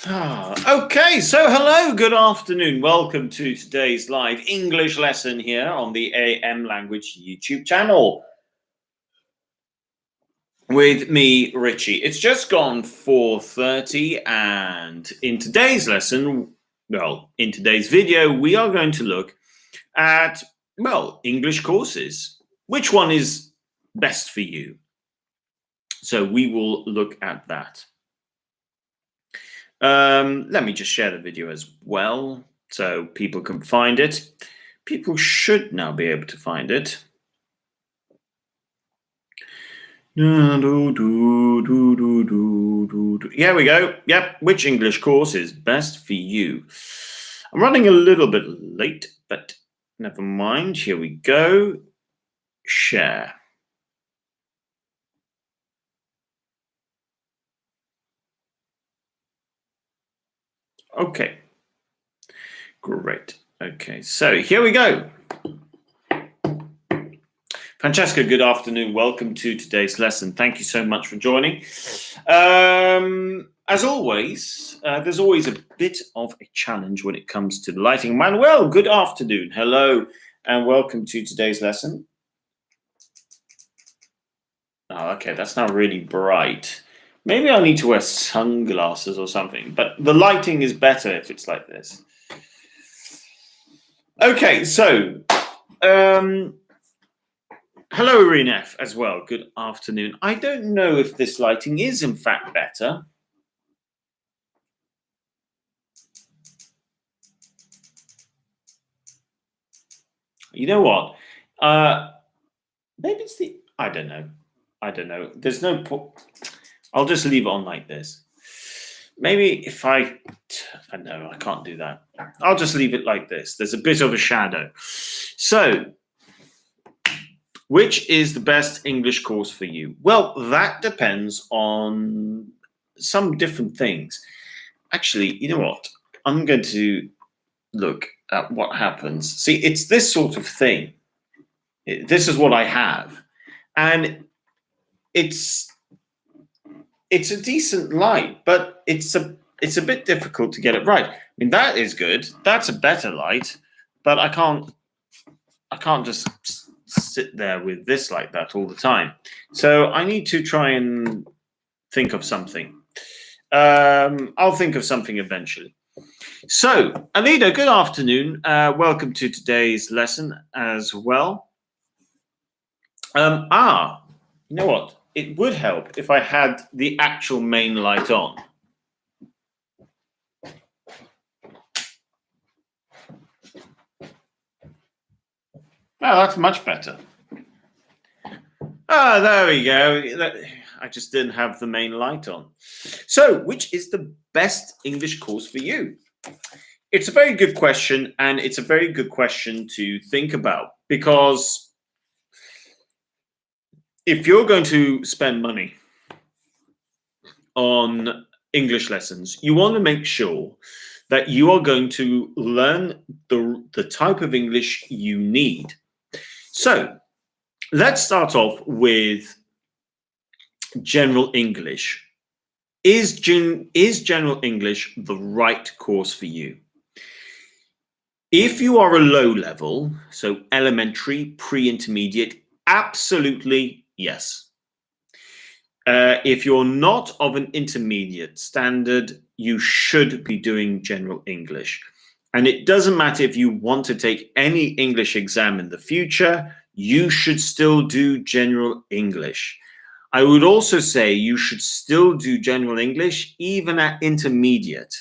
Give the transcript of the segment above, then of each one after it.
Okay, so hello, good afternoon. Welcome to today's live English lesson here on the AM Language YouTube channel with me, Richie. It's just gone 4:30, and in today's lesson, in today's video, we are going to look at, English courses. Which one is best for you? So we will look at that. Let me just share the video as well so people can find it. People should now be able to find it. Here we go. Yep, which English course is best for you? I'm running a little bit late, but never mind. Here we go. Share. Okay, great. Okay, so here we go. Francesca, good afternoon. Welcome to today's lesson. Thank you so much for joining. As always, there's always a bit of a challenge when it comes to the lighting. Manuel, good afternoon. Hello, and welcome to today's lesson. Oh, okay, that's not really bright. Maybe I need to wear sunglasses or something, but the lighting is better if it's like this. Okay, so hello, Renef, as well. Good afternoon. I don't know if this lighting is in fact better. You know what? Maybe it's the. I don't know. There's no. I'll just leave it on like this. Maybe if I know, I can't do that. I'll just leave it like this. There's a bit of a shadow. So, which is the best English course for you? Well, that depends on some different things. Actually, you know what? I'm going to look at what happens. See, it's this sort of thing. This is what I have. And it's a decent light, but it's a bit difficult to get it right. I mean, that is good. That's a better light, but I can't just sit there with this like that all the time. So I need to try and think of something. I'll think of something eventually. So, Alida, good afternoon. Welcome to today's lesson as well. You know what? It would help if I had the actual main light on. That's much better. There we go. I just didn't have the main light on. So, which is the best English course for you? It's a very good question, and it's a very good question to think about, because if you're going to spend money on English lessons, you want to make sure that you are going to learn the type of English you need. So let's start off with general English. Is general English the right course for you? If you are a low level, so elementary, pre-intermediate, absolutely yes. If you're not of an intermediate standard, you should be doing general English. And it doesn't matter if you want to take any English exam in the future, you should still do general English. I would also say you should still do general English even at intermediate.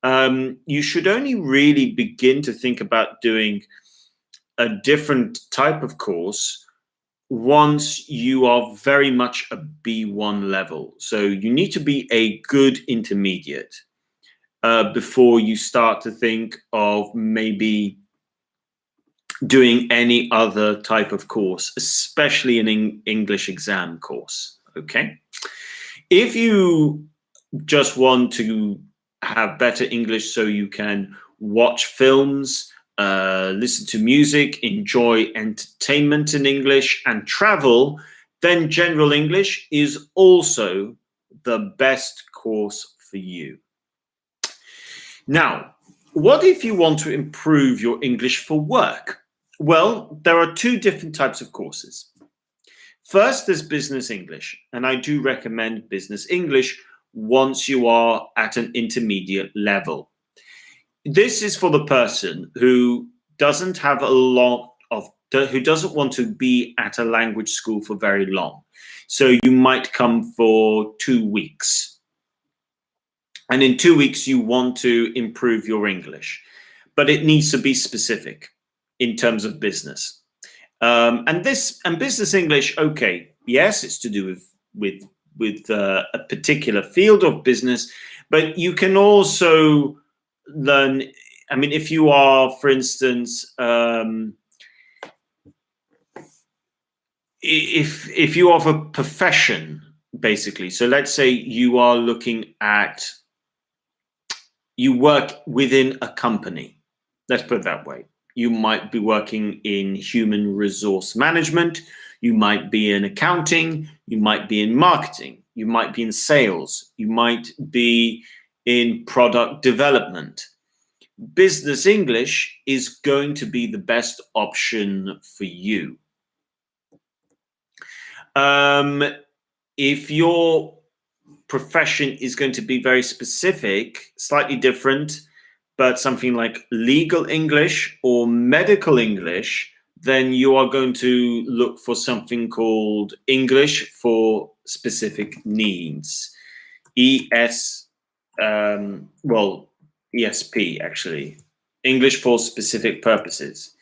You should only really begin to think about doing a different type of course once you are very much a B1 level. So you need to be a good intermediate before you start to think of maybe doing any other type of course, especially an English exam course, okay? If you just want to have better English so you can watch films, listen to music, enjoy entertainment in English, and travel, then general English is also the best course for you. Now, what if you want to improve your English for work? Well, there are two different types of courses. First, there's business English, and I do recommend business English once you are at an intermediate level. This is for the person who doesn't have a lot of, who doesn't want to be at a language school for very long. So you might come for 2 weeks. And in 2 weeks, you want to improve your English, but it needs to be specific in terms of business. And business English, okay, yes, it's to do with a particular field of business, but you can also learn. I mean, if you are, for instance, if you have a profession, basically, so let's say you are looking at, you work within a company. Let's put it that way. You might be working in human resource management. You might be in accounting. You might be in marketing. You might be in sales. You might be in product development. Business English is going to be the best option for you. If your profession is going to be very specific, slightly different, but something like legal English or medical English, then you are going to look for something called English for specific needs. ESP actually, English for specific purposes.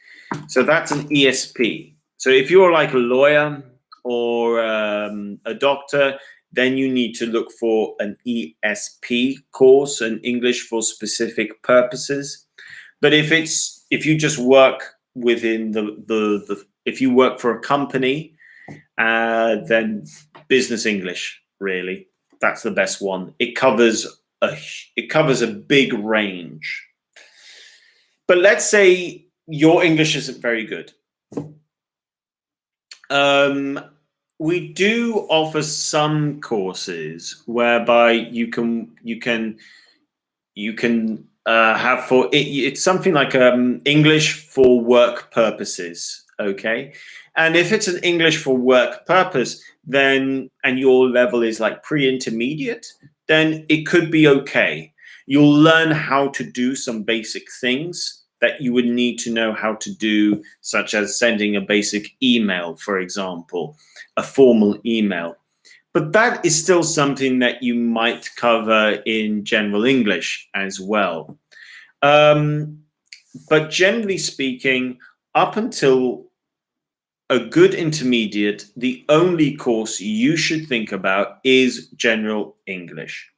So that's an ESP. So if you're like a lawyer or a doctor, then you need to look for an ESP course, an English for specific purposes. But if you just work within if you work for a company, then business English, really, that's the best one. It covers a big range. But let's say your English isn't very good. We do offer some courses whereby you can have for it's something like English for work purposes, okay? And if it's an English for work purpose, then and your level is like pre-intermediate, then it could be okay. You'll learn how to do some basic things that you would need to know how to do, such as sending a basic email, for example, a formal email. But that is still something that you might cover in general English as well. But generally speaking, up until a good intermediate, the only course you should think about is general English.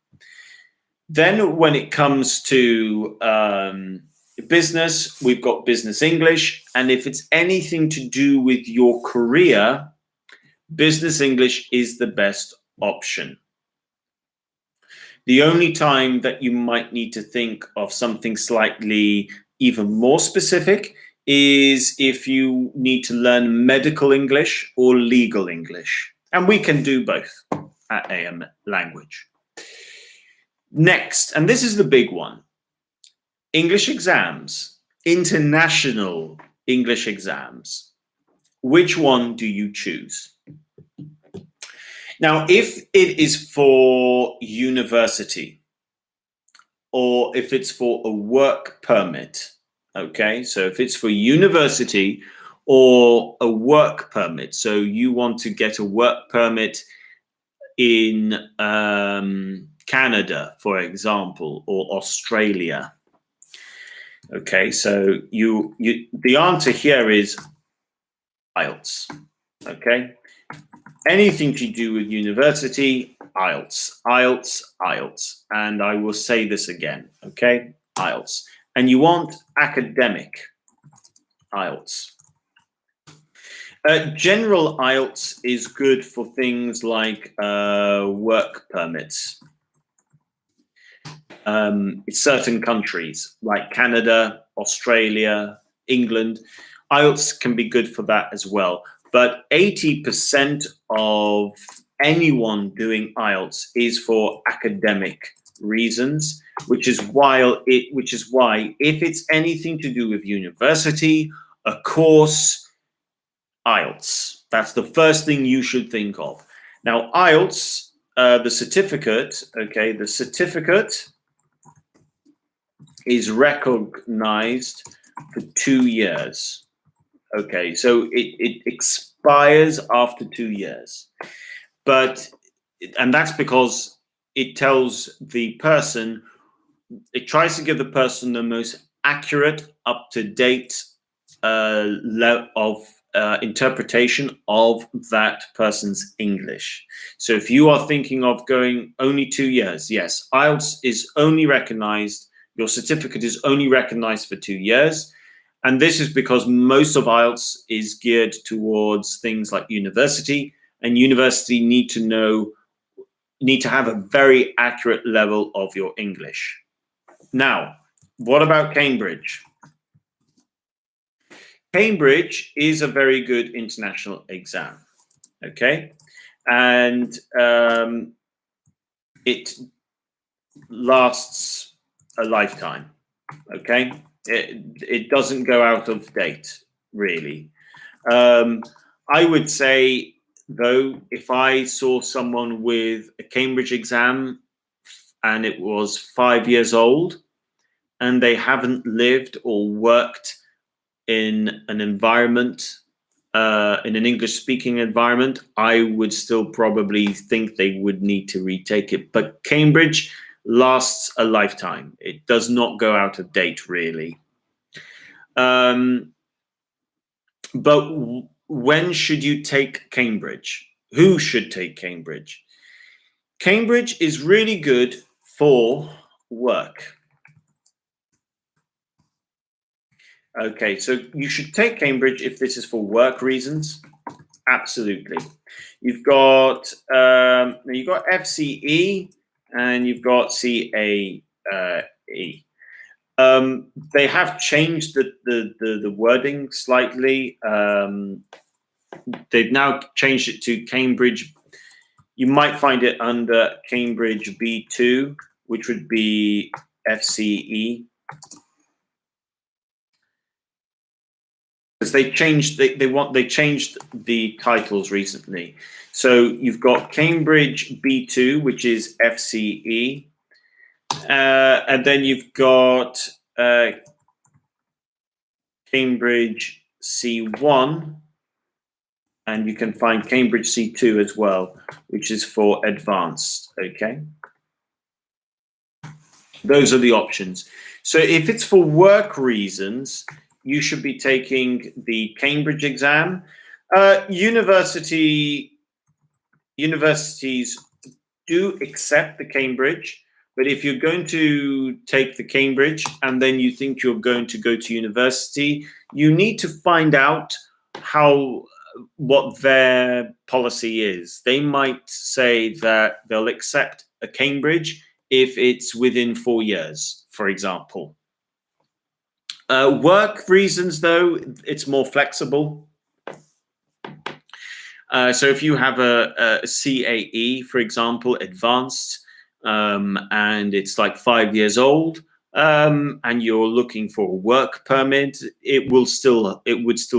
Then when it comes to business, we've got business English. And if it's anything to do with your career, business English is the best option. The only time that you might need to think of something slightly even more specific is if you need to learn medical English or legal English. And we can do both at AM Language. Next, and this is the big one, English exams, international English exams. Which one do you choose? Now, if it is for university or if it's for a work permit, okay, so if it's for university or a work permit, so you want to get a work permit in Canada, for example, or Australia. Okay, so the answer here is IELTS. Okay, anything to do with university, IELTS, IELTS, IELTS. And I will say this again, okay, IELTS. And you want academic IELTS. General IELTS is good for things like work permits. Certain countries like Canada, Australia, England, IELTS can be good for that as well. But 80% of anyone doing IELTS is for academic reasons. which is why if it's anything to do with university, a course, IELTS. That's the first thing you should think of. Now, IELTS, the certificate, okay, the certificate is recognized for 2 years. Okay, so it expires after 2 years. And that's because it tells the person, it tries to give the person the most accurate, up-to-date level of interpretation of that person's English. So if you are thinking of going only 2 years, yes, IELTS is only recognized, your certificate is only recognized for 2 years. And this is because most of IELTS is geared towards things like university, and university need to have a very accurate level of your English. Now, what about Cambridge? Cambridge is a very good international exam, okay? And it lasts a lifetime, okay? It doesn't go out of date, really. I would say, though, if I saw someone with a Cambridge exam and it was 5 years old and they haven't lived or worked in an environment, in an English-speaking environment, I would still probably think they would need to retake it. But Cambridge lasts a lifetime. It does not go out of date, really. But when should you take Cambridge? Who should take Cambridge? Cambridge is really good for work. Okay, so you should take Cambridge if this is for work reasons. Absolutely. You've got FCE and you've got CAE. They have changed the wording slightly. They've now changed it to Cambridge. You might find it under Cambridge B2, which would be FCE. Because they changed the titles recently. So you've got Cambridge B2, which is FCE. And then you've got Cambridge C1, and you can find Cambridge C2 as well, which is for advanced, okay? Those are the options. So if it's for work reasons, you should be taking the Cambridge exam. Universities do accept the Cambridge, but if you're going to take the Cambridge and then you think you're going to go to university, you need to find out what their policy is. They might say that they'll accept a Cambridge if it's within 4 years, for example. Work reasons, though, it's more flexible. So if you have a CAE, for example, advanced, and it's like 5 years old, and you're looking for a work permit, it would still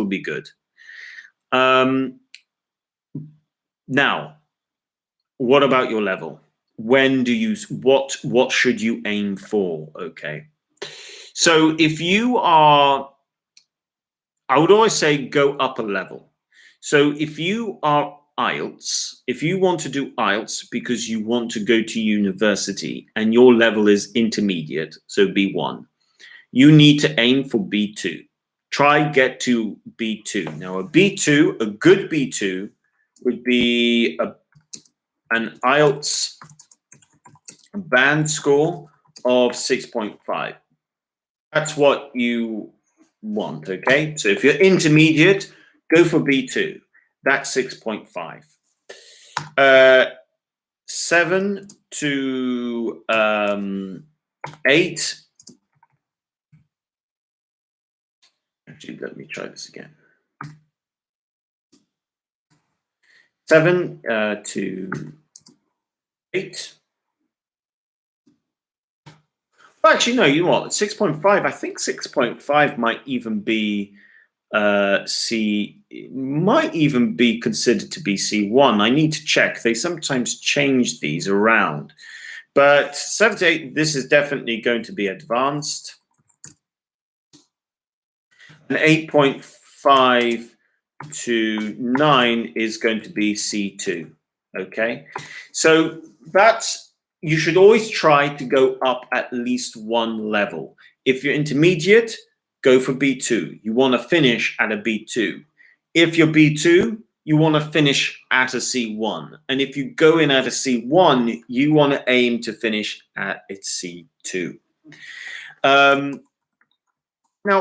be good. Now, what about your level? What should you aim for? Okay. So if you are, I would always say go up a level. So if you are IELTS, if you want to do IELTS because you want to go to university and your level is intermediate, so B1, you need to aim for B2. Try get to B2. Now a B2, a good B2 would be an IELTS band score of 6.5. That's what you want, okay? So if you're intermediate, go for B2. That's 6.5. 7 to 8. Actually, let me try this again. 7 to 8. Actually, no, you know what? 6.5, I think 6.5 might even be might even be considered to be C1. I need to check. They sometimes change these around. But 7 to 8, this is definitely going to be advanced. And 8.5 to 9 is going to be C2. Okay, so that's, you should always try to go up at least one level. If you're intermediate, go for B2. You want to finish at a B2. If you're B2, you want to finish at a C1. And if you go in at a C1, you want to aim to finish at its C2. Now,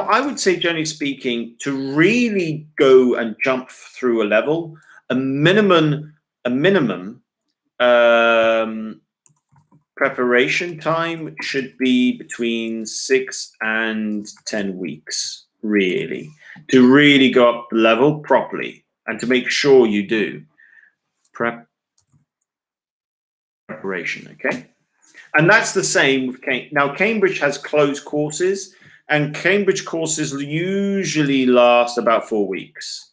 I would say, generally speaking, to really go and jump through a level, a minimum preparation time should be between 6 and 10 weeks, really, to really go up the level properly and to make sure you do preparation, okay? And that's the same with Cambridge. Now, Cambridge has closed courses, and Cambridge courses usually last about 4 weeks.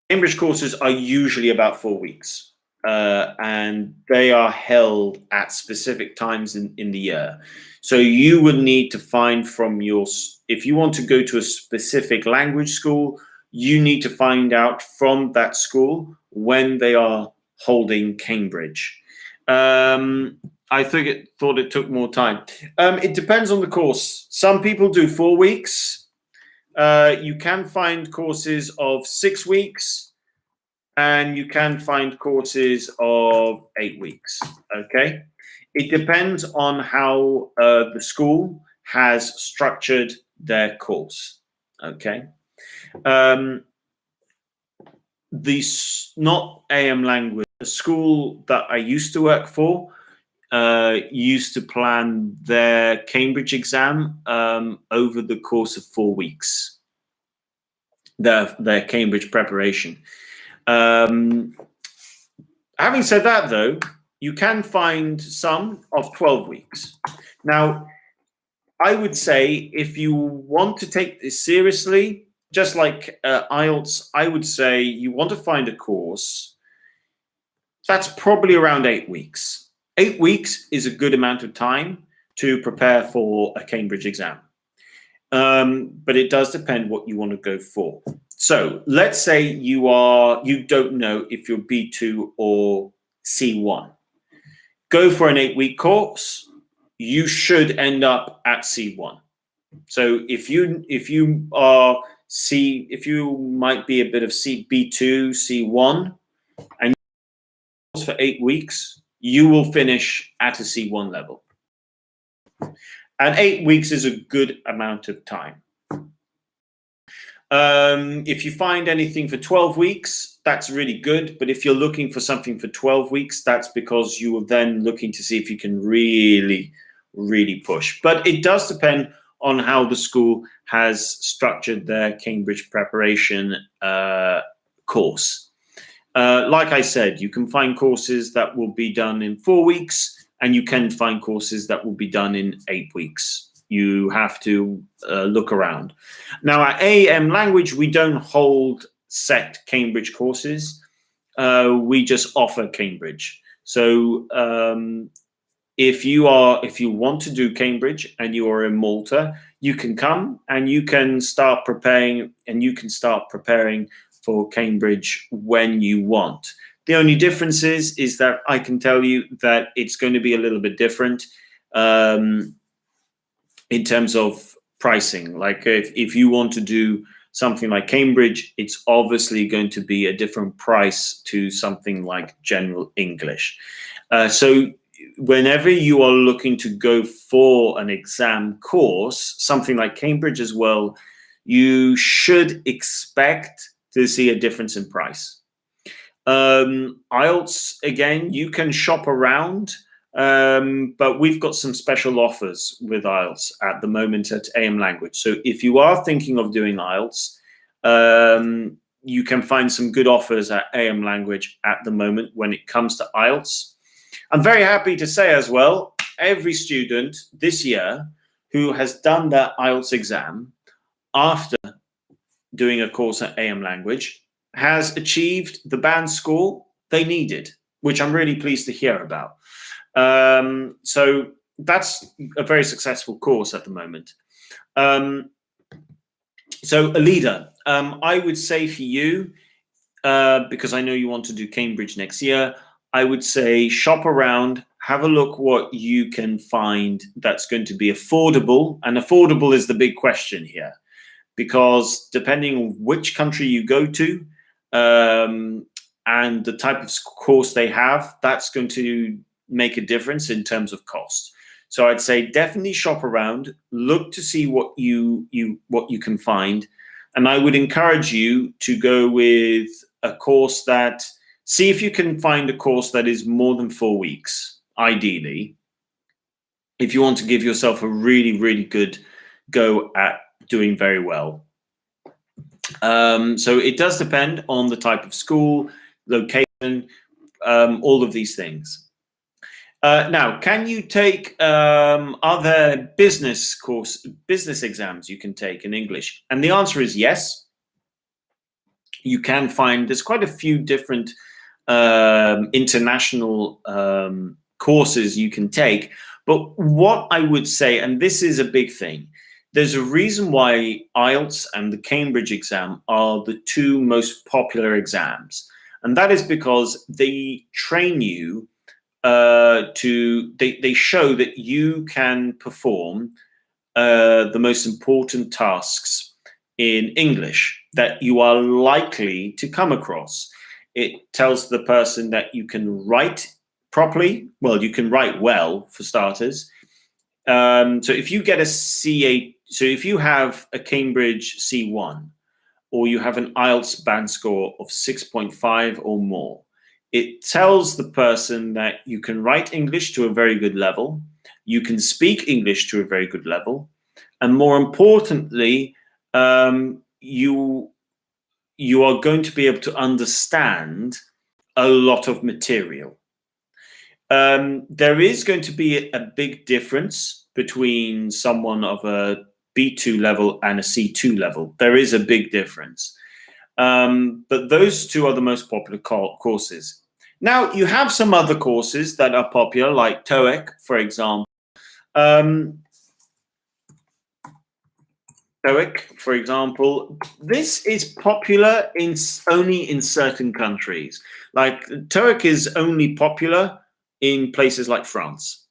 Cambridge courses are usually about 4 weeks, and they are held at specific times in the year. So you would need to find from your, if you want to go to a specific language school, you need to find out from that school when they are holding Cambridge. I thought it took more time. It depends on the course. Some people do 4 weeks. You can find courses of 6 weeks, and you can find courses of 8 weeks. Okay, it depends on how the school has structured their course. Okay, not AM language. The school that I used to work for used to plan their Cambridge exam over the course of 4 weeks. Their Cambridge preparation. Having said that, though, you can find some of 12 weeks. Now, I would say if you want to take this seriously, just like IELTS, I would say you want to find a course that's probably around 8 weeks. 8 weeks is a good amount of time to prepare for a Cambridge exam. But it does depend what you want to go for. So let's say you don't know if you're B2 or C1. Go for an 8-week course. You should end up at C1. So if you might be a bit of B2, C1, and for 8 weeks, you will finish at a C1 level. And 8 weeks is a good amount of time. If you find anything for 12 weeks, that's really good. But if you're looking for something for 12 weeks, that's because you are then looking to see if you can really, really push. But it does depend on how the school has structured their Cambridge preparation course. Like I said, you can find courses that will be done in 4 weeks, and you can find courses that will be done in 8 weeks. You have to look around. Now, at AM Language, we don't hold set Cambridge courses. We just offer Cambridge. So if you want to do Cambridge and you are in Malta, you can come and you can start preparing, for Cambridge when you want. The only difference is that I can tell you that it's going to be a little bit different in terms of pricing. Like if you want to do something like Cambridge, it's obviously going to be a different price to something like General English. So whenever you are looking to go for an exam course, something like Cambridge as well, you should expect to see a difference in price. IELTS, again, you can shop around, but we've got some special offers with IELTS at the moment at AM Language. So if you are thinking of doing IELTS, you can find some good offers at AM Language at the moment when it comes to IELTS. I'm very happy to say as well, every student this year who has done their IELTS exam after doing a course at AM Language has achieved the band score they needed, which I'm really pleased to hear about. So that's a very successful course at the moment. So Alida, I would say for you, because I know you want to do Cambridge next year, I would say shop around, have a look what you can find that's going to be affordable. And affordable is the big question here, because depending on which country you go to and the type of course they have, that's going to make a difference in terms of cost. So I'd say definitely shop around, look to see what you can find. And I would encourage you to go with a course that, see if you can find a course that is more than 4 weeks, ideally, if you want to give yourself a really, really good go at doing very well. So it does depend on the type of school, location, all of these things. Now, can you take other business exams you can take in English? And the answer is yes. You can find, there's quite a few different international courses you can take. But what I would say, and this is a big thing, there's a reason why IELTS and the Cambridge exam are the two most popular exams. And that is because they train you they show that you can perform the most important tasks in English that you are likely to come across. It tells the person that you can write properly. Well, you can write well, for starters. So if you get a C8, so if you have a Cambridge C1, or you have an IELTS band score of 6.5 or more, it tells the person that you can write English to a very good level, you can speak English to a very good level, and more importantly, you are going to be able to understand a lot of material. There is going to be a big difference between someone of a B2 level and a C2 level. There is a big difference. But those two are the most popular courses. Now, you have some other courses that are popular, like TOEIC, for example. TOEIC, for example, this is popular only in certain countries. Like, TOEIC is only popular in places like France.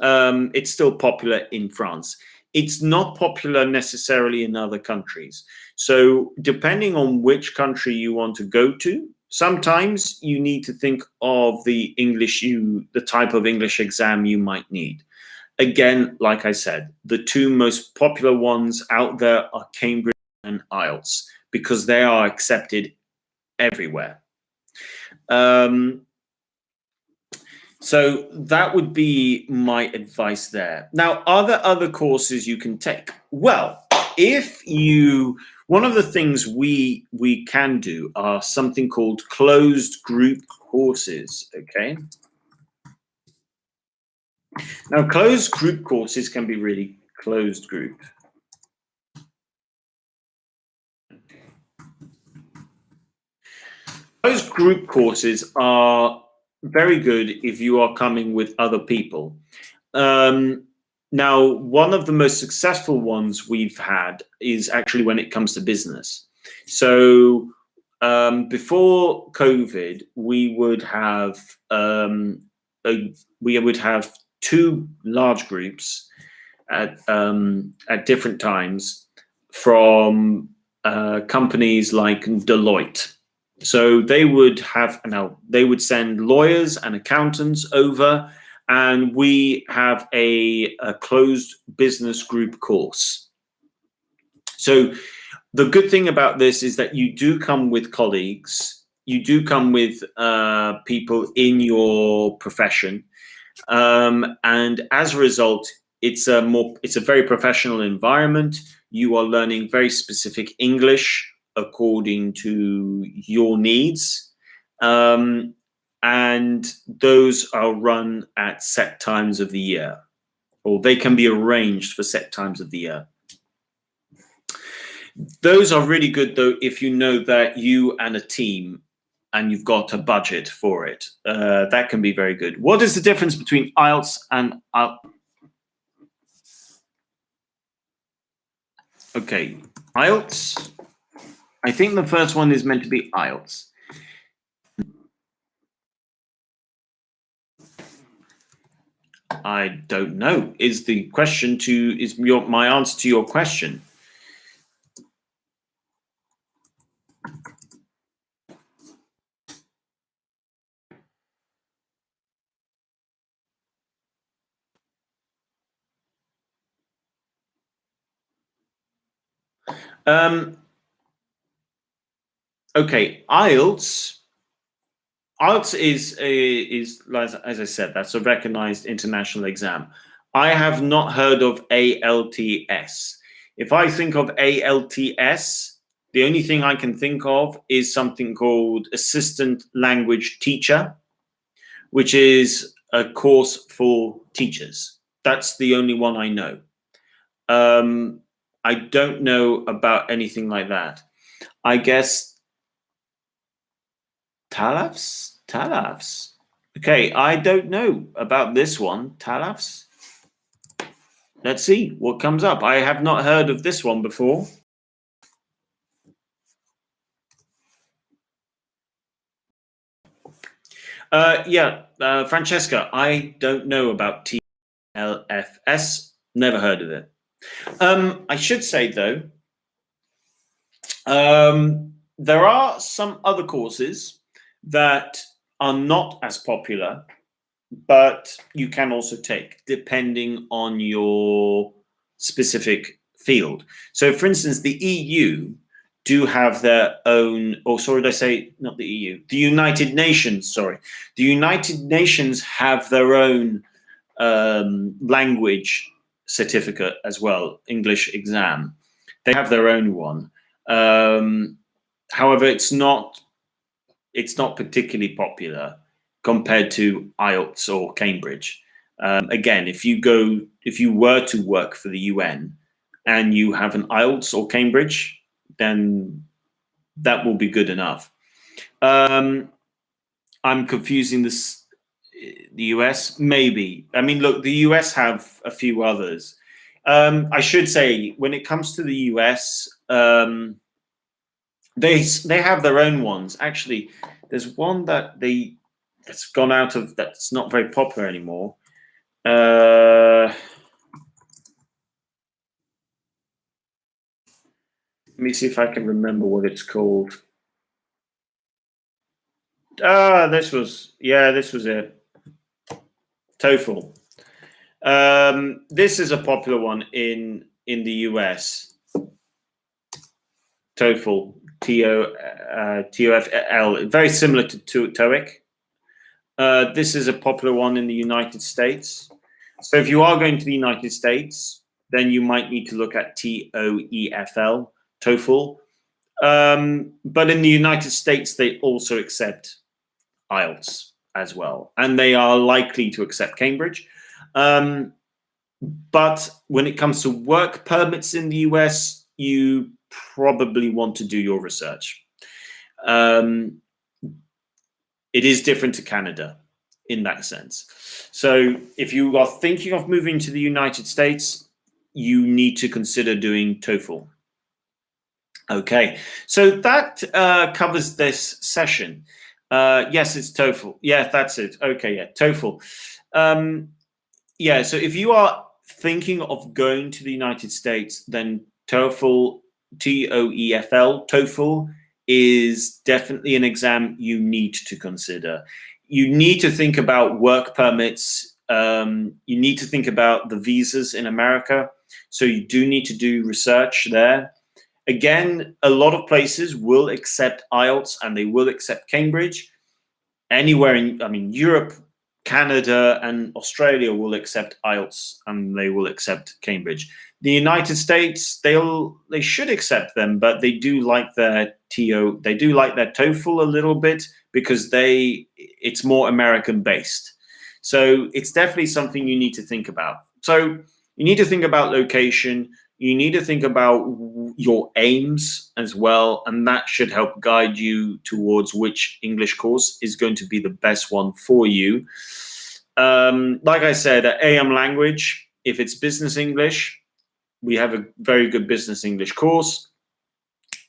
It's still popular in France. It's not popular necessarily in other countries. So depending on which country you want to go to, sometimes you need to think of the type of English exam you might need. Again, like I said, the two most popular ones out there are Cambridge and IELTS because they are accepted everywhere. So that would be my advice there. Now, are there other courses you can take? Well, one of the things we can do are something called closed group courses, okay? Now, closed group courses can be really closed group. Closed group courses are very good if you are coming with other people. Now, one of the most successful ones we've had is actually when it comes to business. So before COVID, we would have two large groups at different times from companies like Deloitte. So they would send lawyers and accountants over, and we have a closed business group course. So the good thing about this is that you do come with colleagues, you do come with people in your profession, and as a result, it's a very professional environment. You are learning very specific English according to your needs. and those are run at set times of the year, or they can be arranged for set times of the year. Those are really good, though, if you know that you and a team and you've got a budget for it. That can be very good. What is the difference between IELTS and okay, IELTS. I think the first one is meant to be IELTS. I don't know. Is the question my answer to your question? Okay, IELTS. IELTS is as I said, that's a recognized international exam. I have not heard of ALTS. If I think of ALTS, the only thing I can think of is something called Assistant Language Teacher, which is a course for teachers. That's the only one I know. I don't know about anything like that. I guess TALAFs? Okay, I don't know about this one. TALAFs? Let's see what comes up. I have not heard of this one before. Francesca, I don't know about TLFS. Never heard of it. I should say, though, there are some other courses that are not as popular, but you can also take depending on your specific field. So, for instance, the EU do have their own, or sorry, did I say not the EU? The United Nations, sorry. The United Nations have their own language certificate as well, English exam. They have their own one. However, it's not particularly popular compared to IELTS or Cambridge. Again, if you were to work for the UN and you have an IELTS or Cambridge, then that will be good enough. I'm confusing the US, maybe. I mean, look, the US have a few others. I should say, when it comes to the US, they have their own ones. Actually, there's one that's gone out of, that's not very popular anymore. Let me see if I can remember what it's called. This was it. TOEFL. This is a popular one in the US. TOEFL, TOEFL, very similar to TOEIC. This is a popular one in the United States. So if you are going to the United States, then you might need to look at TOEFL, TOEFL. But in the United States, they also accept IELTS as well, and they are likely to accept Cambridge. But when it comes to work permits in the US, you probably want to do your research. It is different to Canada in that sense. So if you are thinking of moving to the United States, you need to consider doing TOEFL. Okay, so that covers this session. Yes, it's TOEFL. Yeah, that's it. Okay, yeah, TOEFL. So if you are thinking of going to the United States, then TOEFL, TOEFL, TOEFL is definitely an exam you need to consider. You need to think about work permits. You need to think about the visas in America. So you do need to do research there. Again, a lot of places will accept IELTS and they will accept Cambridge. Anywhere in, Europe, Canada, and Australia will accept IELTS and they will accept Cambridge. The United States, they should accept them, but they do like their TOEFL a little bit, because it's more American based. So it's definitely something you need to think about. So you need to think about location. You need to think about your aims as well, and that should help guide you towards which English course is going to be the best one for you. Like I said, at AM Language, if it's business English, we have a very good business English course.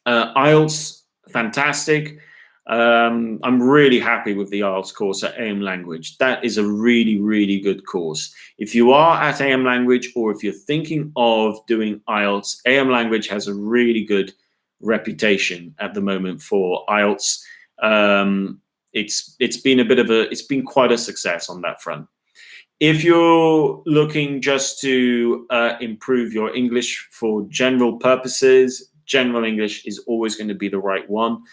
IELTS, fantastic. I'm really happy with the IELTS course at AM Language. That is a really, really good course. If you are at AM Language, or if you're thinking of doing IELTS, AM Language has a really good reputation at the moment for IELTS. It's been quite a success on that front. If you're looking just to improve your English for general purposes, general English is always going to be the right one.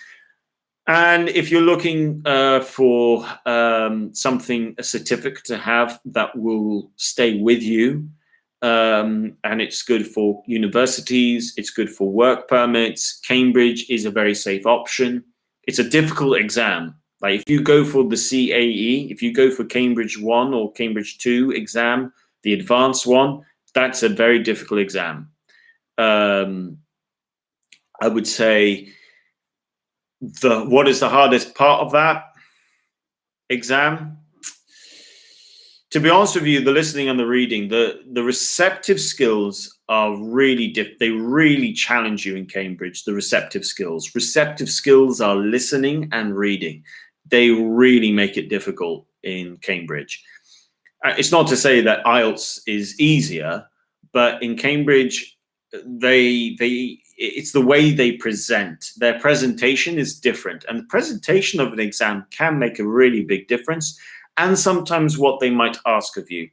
And if you're looking for a certificate to have that will stay with you, and it's good for universities, it's good for work permits, Cambridge is a very safe option. It's a difficult exam. Like if you go for the CAE, if you go for Cambridge 1 or Cambridge 2 exam, the advanced one, that's a very difficult exam. I would say what is the hardest part of that exam? To be honest with you, the listening and the reading, the receptive skills are really they really challenge you in Cambridge, the receptive skills. Receptive skills are listening and reading. They really make it difficult in Cambridge. It's not to say that IELTS is easier, but in Cambridge, it's the way they present. Their presentation is different, and the presentation of an exam can make a really big difference, and sometimes what they might ask of you.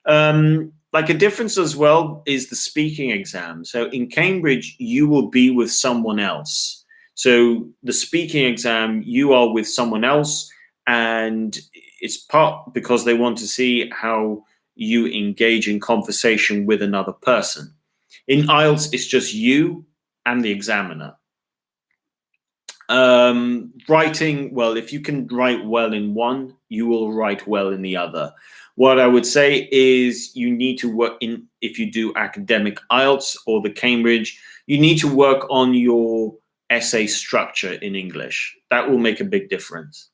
Like a difference as well is the speaking exam. So in Cambridge, you will be with someone else. So the speaking exam, you are with someone else, and it's part because they want to see how you engage in conversation with another person. In IELTS, it's just you and the examiner. Writing, well, if you can write well in one, you will write well in the other. What I would say is you need to work in, if you do academic IELTS or the Cambridge, you need to work on your essay structure in English. That will make a big difference.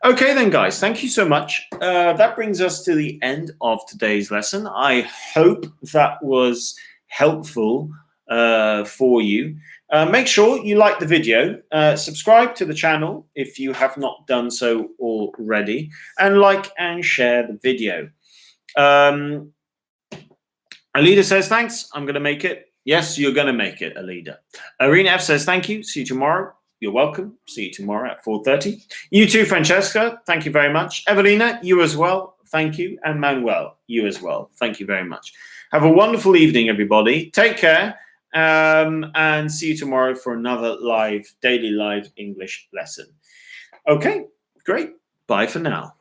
Okay then, guys, thank you so much. That brings us to the end of today's lesson. I hope that was helpful for you. Make sure you like the video, subscribe to the channel if you have not done so already, and like and share the video. Alida says, thanks, I'm going to make it. Yes, you're going to make it, Alida. Arena F says, thank you, see you tomorrow. You're welcome. See you tomorrow at 4:30. You too, Francesca. Thank you very much. Evelina, you as well. Thank you. And Manuel, you as well. Thank you very much. Have a wonderful evening, everybody. Take care. And see you tomorrow for another daily live English lesson. Okay, great. Bye for now.